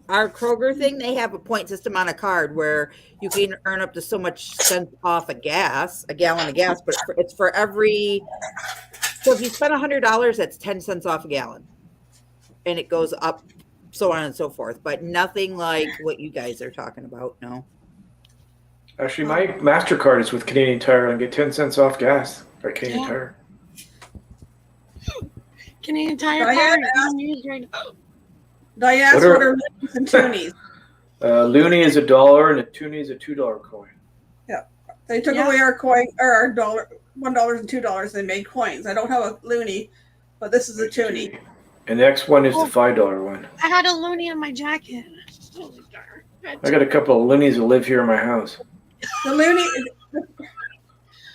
B: our Kroger thing, they have a point system on a card where you can earn up to so much cents off a gallon of gas, but it's for every. So if you spend $100, that's 10 cents off a gallon, and it goes up, so on and so forth. But nothing like what you guys are talking about. No.
G: Actually, my MasterCard is with Canadian Tire and get 10 cents off gas by Canadian
E: Yeah.
G: Tire.
E: Canadian Tire
A: Diane
E: card is
A: asked-
E: being used right now.
A: Diane,
G: What are-
A: what are loonies and toonies?
G: Looney is $1 and a toonie is a $2 coin.
A: They took
E: Yeah.
A: away our coin or our dollar, $1 and $2. They made coins. I don't have a loony, but this is a toonie.
G: And the next one is
E: Oh.
G: the $5 one.
E: I had a loony in my jacket. Holy darn.
G: I got a couple of loonies that live here in my house.
A: The loony,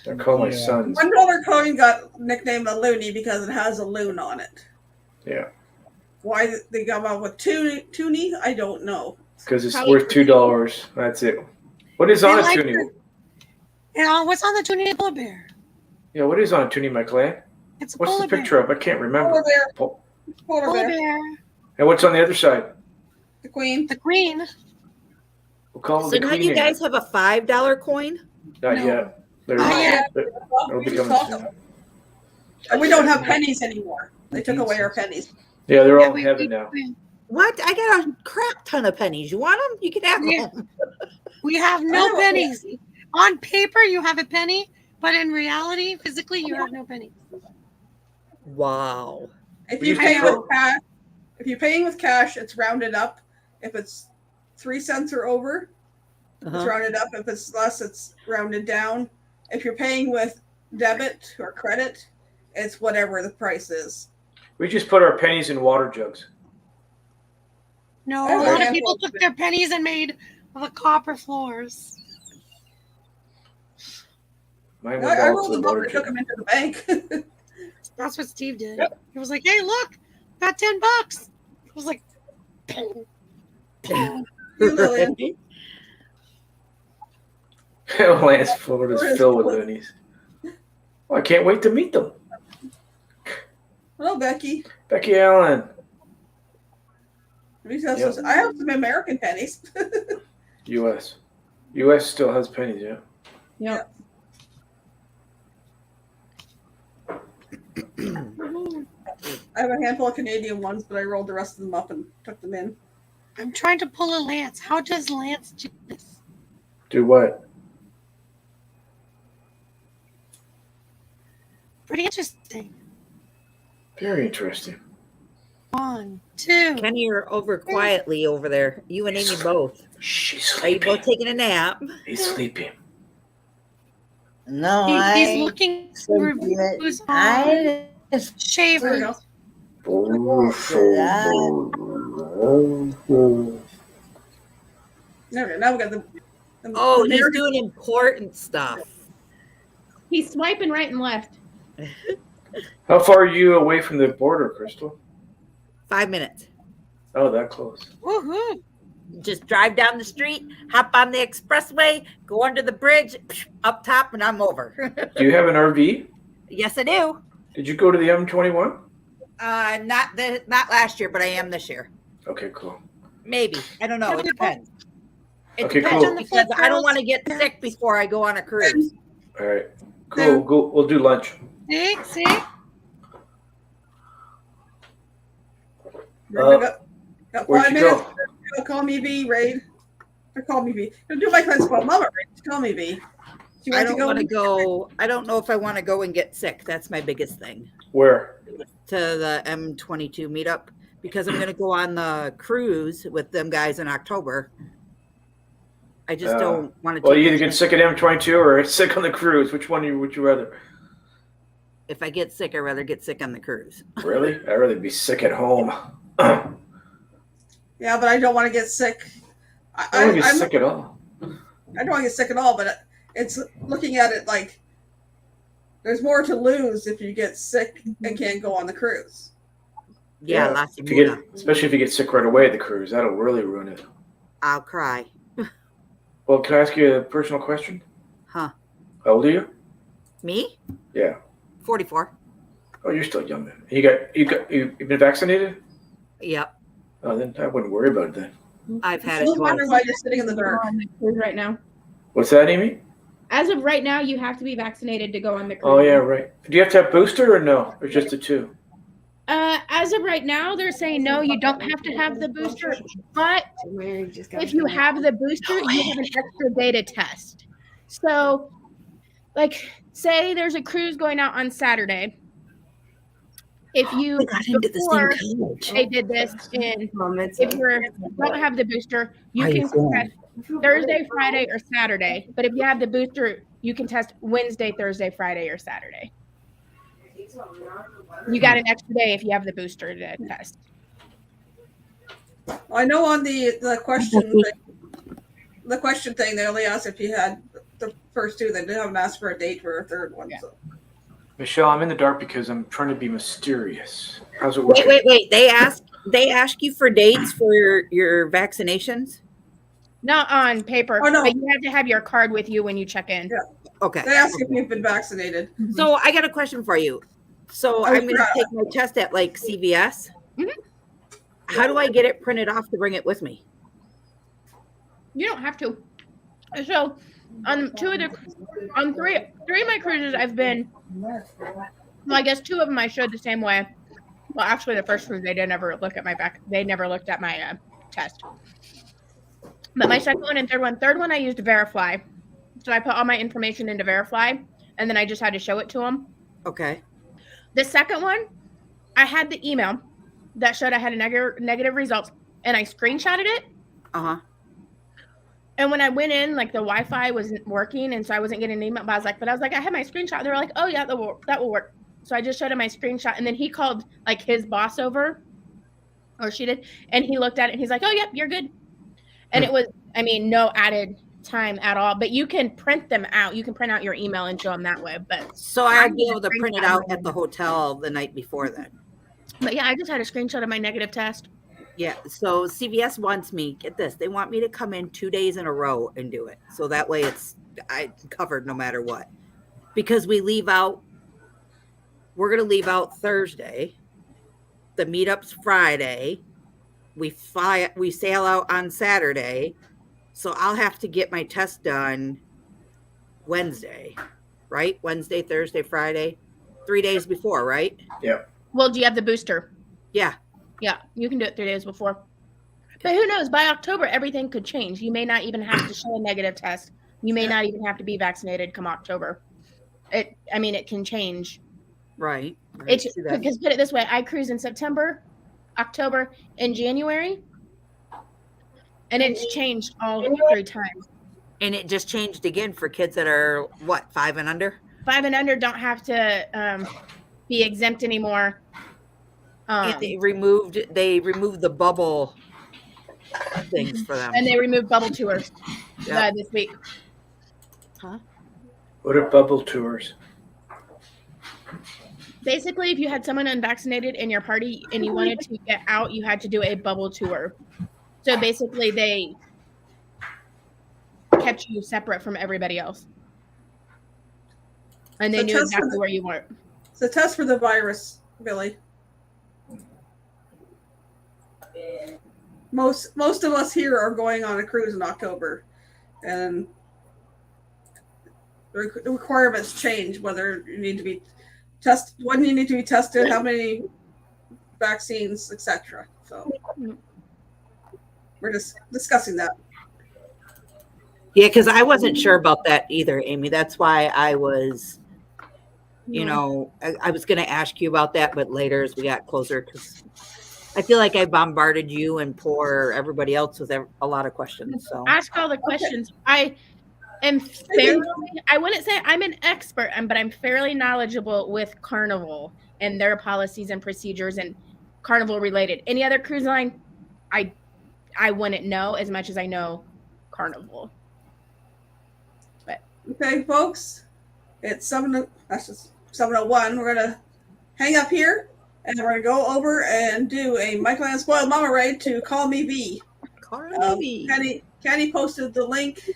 G: They're called my
C: Yeah.
G: sons.
A: $1 coin got nicknamed a loony because it has a loon on it.
G: Yeah.
A: Why they got out with toonie, I don't know.
G: Because it's
D: Probably
G: worth $2. That's it. What is
E: They
G: on a
E: like
G: toonie?
E: the- what's on the toonie? Polar bear.
G: Yeah, what is on a toonie, Michael Ann?
E: It's a
G: What's
E: polar
G: the picture
E: bear.
G: of? I can't remember.
A: Polar bear,
G: Po-
A: polar
E: Polar
A: bear,
E: bear.
G: And what's on the other side?
A: the queen.
E: The queen.
G: We'll call
B: So
G: it the
B: now
G: queen.
B: you guys have a $5 coin.
G: Not
E: No.
G: yet. They're,
E: Not yet.
G: They'll be coming soon.
A: And we don't have pennies anymore. They took away our pennies.
G: Yeah, they're all
E: Yeah,
G: in
E: we-
G: heaven now.
B: What? I got a crap ton of pennies. You want them? You can have
E: Yeah.
B: them.
E: We have no
A: Oh,
E: pennies. On paper, you have a penny, but in reality, physically, you have no pennies.
B: Wow.
A: If
G: We
A: you
G: used to
A: pay
G: throw-
A: with cash, if you're paying with cash, it's rounded up. If it's 3 cents or over, it's
B: Uh-huh.
A: rounded up. If it's less, it's rounded down. If you're paying with debit or credit, it's whatever the price is.
G: We just put our pennies in water jugs.
E: No,
A: Oh,
E: a lot
A: yeah.
E: of people took their pennies and made the copper floors.
G: Mine
A: I
G: went all
A: rolled
G: to
A: them
G: the
A: up
G: water
A: and took
G: jug.
A: them into the bank.
E: That's what Steve did.
G: Yep.
E: He was like, "Hey, look, got $10." I was like,
A: You, Lillian.
G: Lance Florida is filled with loonies. Oh, I can't wait to meet them.
A: Hello, Becky.
G: Becky Allen.
A: Because I have some American pennies.
G: U.S. U.S. still has pennies, yeah.
A: Yep. I have a handful of Canadian ones, but I rolled the rest of them up and took them in.
E: I'm trying to pull a Lance. How does Lance do this?
G: Do what?
E: Pretty interesting.
G: Very interesting.
E: 1, 2.
B: Kenny, you're over quietly over there. You and Amy both.
G: She's
B: Are you
G: sleeping.
B: both taking a nap?
G: He's sleeping.
C: No,
E: He's
C: I
E: looking for
C: simply-
E: reviews on
C: I just
A: There we
E: shavers.
A: go. Now we got the
B: Oh, he's
A: American-
B: doing important stuff.
D: He's swiping right and left.
G: How far are you away from the border, Crystal?
B: 5 minutes.
G: Oh, that close.
E: Woohoo!
B: Just drive down the street, hop on the expressway, go under the bridge, up top, and I'm over.
G: Do you have an RV?
B: Yes, I do.
G: Did you go to the M21?
B: Not last year, but I am this year.
G: Okay, cool.
B: Maybe. I don't know. It depends. It
G: Okay,
B: depends
G: cool.
B: because I don't want to get sick before I go on a cruise.
G: All right. Cool. Go. We'll do lunch.
E: See?
A: Got
G: Where'd
A: 5
G: you
A: minutes.
G: go?
A: Call me B, Raid. Or call me B. Do my friend's call Mama Raid. Call me B. She
B: I
A: wants
B: don't want to go. I don't know if I want to go and get sick. That's my biggest thing.
G: Where?
B: To the M22 meetup because I'm going to go on the cruise with them guys in October. I just don't want to.
G: Well, you either get sick at M22 or sick on the cruise. Which one would you rather?
B: If I get sick, I'd rather get sick on the cruise.
G: Really? I'd rather be sick at home.
A: Yeah, but I don't want to get sick.
G: I don't want to get sick at all.
A: I don't want to get sick at all, but it's looking at it like there's more to lose if you get sick and can't go on the cruise.
B: Yeah,
G: especially if you get sick right away at the cruise. That'll really ruin it.
B: I'll cry.
G: Well, can I ask you a personal question?
B: Huh?
G: How old are you?
B: Me?
G: Yeah.
B: 44.
G: Oh, you're still young then. You've been vaccinated?
B: Yep.
G: Oh, then I wouldn't worry about it then.
B: I've had
A: I
B: it
A: wonder
B: twice.
A: why you're sitting in the dark
D: right now.
G: What's that, Amy?
D: As of right now, you have to be vaccinated to go on the cruise.
G: Oh, yeah, right. Do you have to have booster or no? Or just the 2?
D: As of right now, they're saying no, you don't have to have the booster, but if you have the booster, you have an extra day to test. So, like, say there's a cruise going out on Saturday. If you before they did this, and if you don't have the booster, you can test Thursday, Friday, or Saturday. But if you have the booster, you can test Wednesday, Thursday, Friday, or Saturday. You got an extra day if you have the booster to test.
A: I know on the question thing, they only asked if you had the first 2. They haven't asked for a date for a third one. Yeah. So.
G: Michelle, I'm in the dark because I'm trying to be mysterious. How's it working?
B: Wait. They ask you for dates for your vaccinations?
D: Not on paper,
A: no.
D: But you have to have your card with you when you check in.
A: Yeah.
B: Okay.
A: They ask if you've been vaccinated.
B: So I got a question for you. So I'm going to take my test at like CVS.
D: Mm-hmm.
B: How do I get it printed off to bring it with me?
D: You don't have to. So on three of my cruises I've been, well, I guess 2 of them I showed the same way. Well, actually the first cruise they never looked at my test. But my second one and third one I used Verify. So I put all my information into Verify and then I just had to show it to them.
B: Okay.
D: The second one, I had the email that showed I had a negative results, and I screenshotted it.
B: Uh-huh.
D: And when I went in, like the Wi-Fi wasn't working, and so I wasn't getting an email. But I was like, I have my screenshot. They were like, oh yeah, that will work. So I just showed him my screenshot, and then he called like his boss over, or she did, and he looked at it, and he's like, oh yep, you're good. And it was, no added time at all, but you can print them out. You can print out your email and show them that way. But
B: so I'd be able to print it out at the hotel the night before then.
D: But yeah, I just had a screenshot of my negative test.
B: Yeah. So CVS wants me, get this, they want me to come in 2 days in a row and do it. So that way I'm covered no matter what. Because we're going to leave out Thursday. The meetup's Friday. We sail out on Saturday. So I'll have to get my test done Wednesday, right? Wednesday, Thursday, Friday, 3 days before, right?
G: Yeah.
D: Well, do you have the booster?
B: Yeah.
D: Yeah, you can do it 3 days before. But who knows? By October, everything could change. You may not even have to show a negative test. You may not even have to be vaccinated come October. It can change.
B: Right.
D: Because put it this way, I cruise in September, October, and January. And it's changed all 3 times.
B: And it just changed again for kids that are, 5 and under?
D: 5 and under don't have to be exempt anymore.
B: And they removed the bubble things for them.
D: And they removed bubble tours this week.
B: Huh?
G: What are bubble tours?
D: Basically, if you had someone unvaccinated in your party and you wanted to get out, you had to do a bubble tour. So basically, they kept you separate from everybody else. And they knew exactly where you were.
A: It's a test for the virus, Billy. most of us here are going on a cruise in October, and the requirements change. Whether you need to be tested, when you need to be tested, how many vaccines, etc. So we're just discussing that.
B: Yeah, because I wasn't sure about that either, Amy. That's why I was, you know, I was going to ask you about that, but later as we got closer, because I feel like I bombarded you and poor everybody else with a lot of questions. So
D: Ask all the questions. I am fairly, I wouldn't say I'm an expert, but I'm fairly knowledgeable with Carnival and their policies and procedures and Carnival related. Any other cruise line, I wouldn't know as much as I know Carnival. But
A: Okay, folks, it's 7:01. We're gonna hang up here, and we're gonna go over and do a Michael and Spoiled Mama raid to Call Me B. Kenny posted the link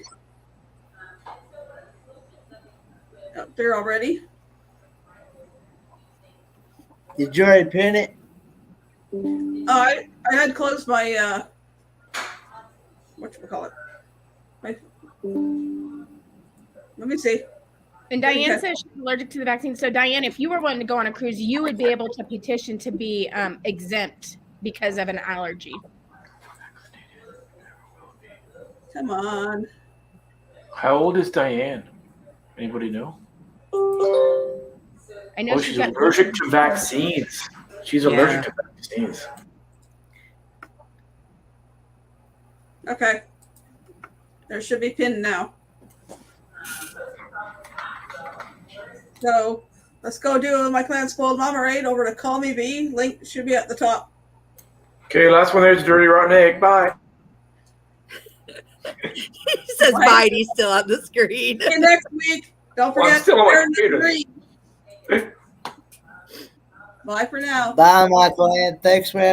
A: up there already.
C: Did you already pin it?
A: I had closed my whatchamacallit. Let me see.
D: And Diane says she's allergic to the vaccine. So Diane, if you were wanting to go on a cruise, you would be able to petition to be exempt because of an allergy.
A: Come on.
G: How old is Diane? Anybody know?
D: I know
G: she's allergic to vaccines. She's allergic to vaccines.
A: Okay. There should be pinned now. So let's go do my Clan Spoiled Mama raid over to Call Me B. Link should be at the top.
G: Okay, last one there's Dirty Rotten Egg. Bye.
B: He says bye. He's still on the screen.
A: See you next week. Don't forget to wear the green. Bye for now.
C: Bye, Michael. And thanks for having